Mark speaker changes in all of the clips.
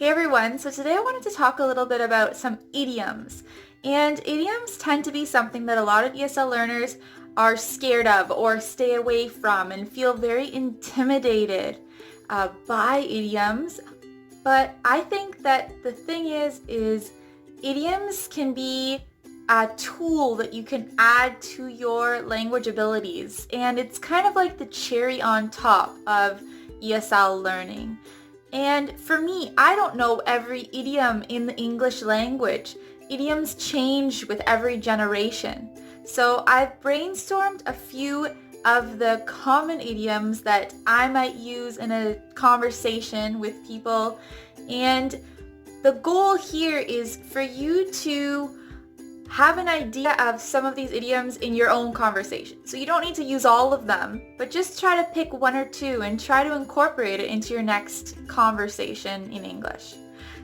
Speaker 1: Hey everyone, so today I wanted to talk a little bit about some idioms. And idioms tend to be something that a lot of ESL learners are scared of or stay away from and feel very intimidated by idioms. But I think that the thing is idioms can be a tool that you can add to your language abilities. And it's kind of like the cherry on top of ESL learning. And for me, I don't know every idiom in the English language. Idioms change with every generation. So I've brainstormed a few of the common idioms that I might use in a conversation with people. And the goal here is for you to have an idea of some of these idioms in your own conversation. So you don't need to use all of them, but just try to pick one or two and try to incorporate it into your next conversation in English.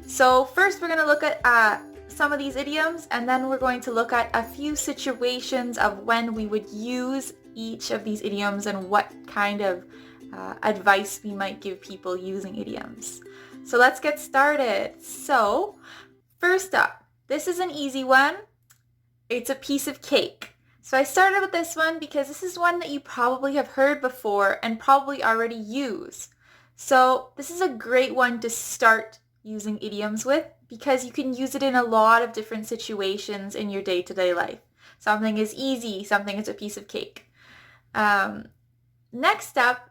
Speaker 1: So first we're going to look at some of these idioms, and then we're going to look at a few situations of when we would use each of these idioms and what kind of advice we might give people using idioms. So let's get started. So first up, this is an easy one. It's a piece of cake. So I started with this one because this is one that you probably have heard before and probably already use. So this is a great one to start using idioms with because you can use it in a lot of different situations in your day-to-day life. Something is easy, something is a piece of cake. Next up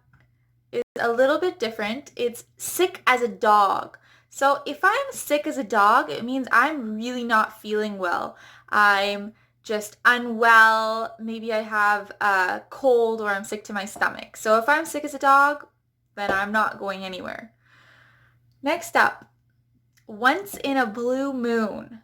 Speaker 1: is a little bit different. It's sick as a dog. So if I'm sick as a dog, it means I'm really not feeling well. I'm just unwell. Maybe I have a cold or I'm sick to my stomach. So if I'm sick as a dog, then I'm not going anywhere. Next up, once in a blue moon.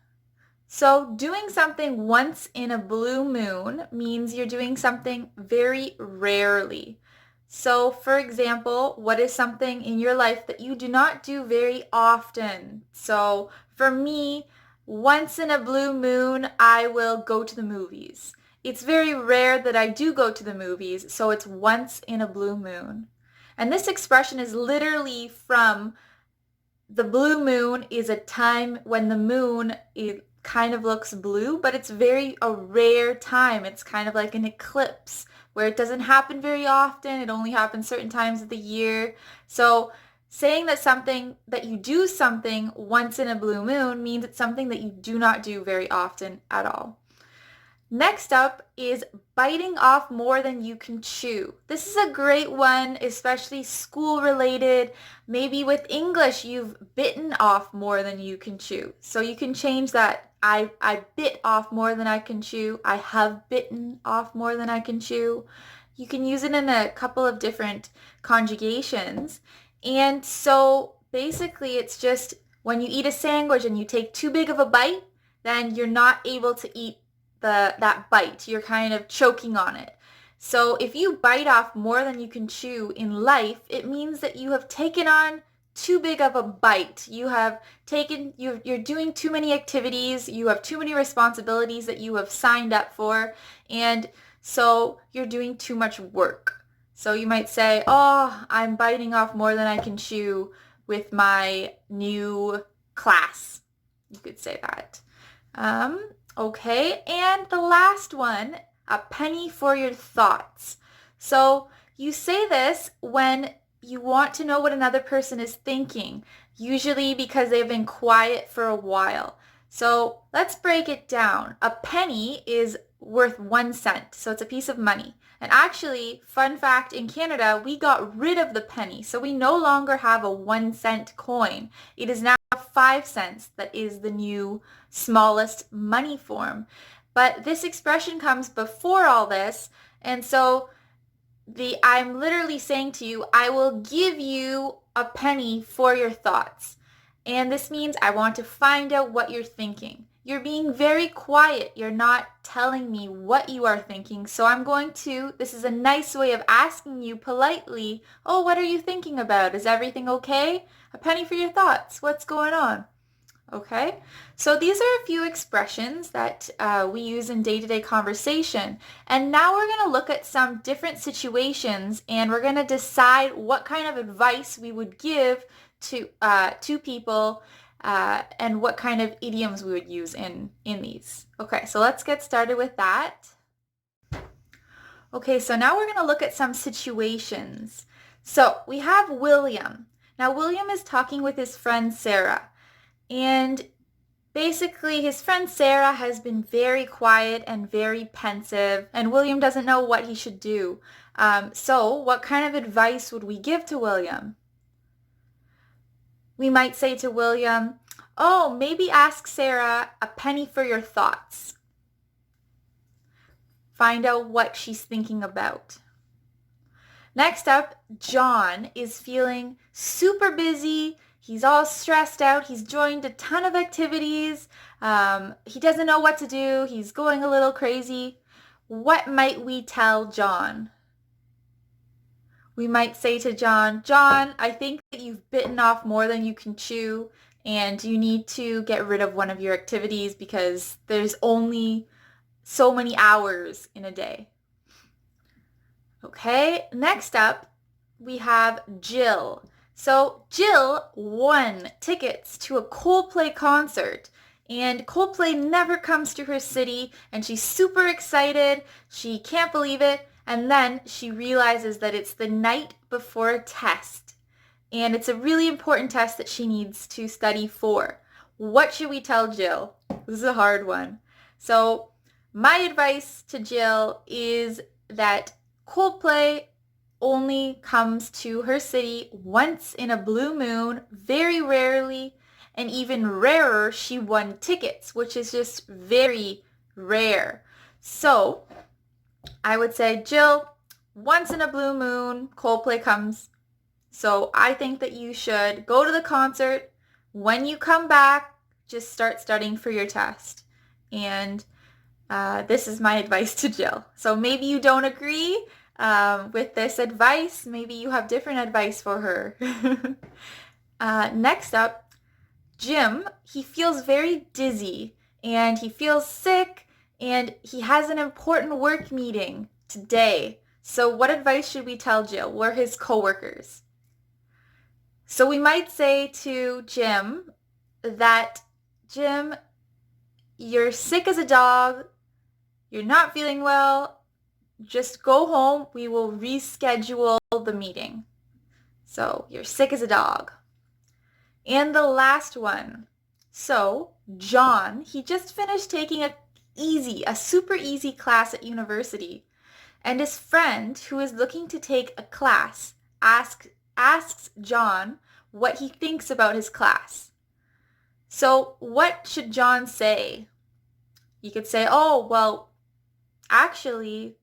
Speaker 1: So doing something once in a blue moon means you're doing something very rarely. So for example, what is something in your life that you do not do very often? So for me, once in a blue moon, I will go to the movies. It's very rare that I do go to the movies, so it's once in a blue moon. And this expression is literally from the blue moon is a time when the moon kind of looks blue, but it's a rare time. It's kind of like an eclipse where it doesn't happen very often. It only happens certain times of the year. So saying that you do something once in a blue moon means it's something that you do not do very often at all. Next up is biting off more than you can chew. This is a great one, especially school related. Maybe with English, you've bitten off more than you can chew. So you can change that. I bit off more than I can chew. I have bitten off more than I can chew. You can use it in a couple of different conjugations. And so basically it's just when you eat a sandwich and you take too big of a bite, then you're not able to eat that bite. You're kind of choking on it. So if you bite off more than you can chew in life, it means that you have taken on too big of a bite. You're doing too many activities. You have too many responsibilities that you have signed up for. And so you're doing too much work. So you might say, oh, I'm biting off more than I can chew with my new class. You could say that. Okay, and the last one, a penny for your thoughts. So you say this when you want to know what another person is thinking, usually because they've been quiet for a while. So let's break it down. A penny is worth 1 cent, so it's a piece of money. And actually, fun fact, in Canada, we got rid of the penny, so we no longer have a 1 cent coin. It is now 5 cents that is the new smallest money form. But this expression comes before all this, and so I'm literally saying to you, I will give you a penny for your thoughts. And this means I want to find out what you're thinking. You're being very quiet. You're not telling me what you are thinking. So this is a nice way of asking you politely, oh, what are you thinking about? Is everything okay? A penny for your thoughts. What's going on? Okay, so these are a few expressions that we use in day-to-day conversation. And now we're going to look at some different situations and we're going to decide what kind of advice we would give two people, and what kind of idioms we would use in these. Okay, so let's get started with that. Okay, so now we're going to look at some situations. So we have William. Now William is talking with his friend Sarah, and basically his friend Sarah has been very quiet and very pensive, and William doesn't know what he should do. So what kind of advice would we give to William? We might say to William, oh, maybe ask Sarah a penny for your thoughts. Find out what she's thinking about. Next up, John is feeling super busy. He's all stressed out. He's joined a ton of activities. He doesn't know what to do. He's going a little crazy. What might we tell John? We might say to John, John, I think that you've bitten off more than you can chew, and you need to get rid of one of your activities because there's only so many hours in a day. Okay, next up, we have Jill. So Jill won tickets to a Coldplay concert, and Coldplay never comes to her city, and she's super excited. She can't believe it, and then she realizes that it's the night before a test, and it's a really important test that she needs to study for. What should we tell Jill? This is a hard one. So my advice to Jill is that Coldplay only comes to her city once in a blue moon, very rarely, and even rarer, she won tickets, which is just very rare. So I would say, Jill, once in a blue moon, Coldplay comes. So I think that you should go to the concert. When you come back, just start studying for your test. And this is my advice to Jill. So maybe you don't agree with this advice. Maybe you have different advice for her. Next up, Jim, he feels very dizzy and he feels sick and he has an important work meeting today. So what advice should we tell Jill? We're his coworkers. So we might say to Jim that, Jim, you're sick as a dog. You're not feeling well. Just go home. We will reschedule the meeting. So you're sick as a dog. And the last one. So John, he just finished taking a super easy class at university. And his friend, who is looking to take a class, asks John what he thinks about his class. So what should John say? You could say, oh, well, actually,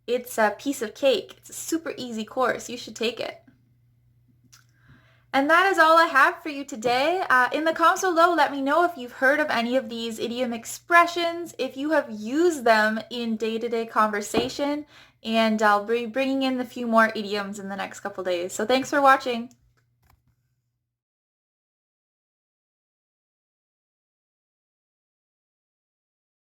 Speaker 1: it's a piece of cake. It's a super easy course. You should take it. And that is all I have for you today. In the comments below, let me know if you've heard of any of these idiom expressions, if you have used them in day-to-day conversation, and I'll be bringing in a few more idioms in the next couple days. So thanks for watching.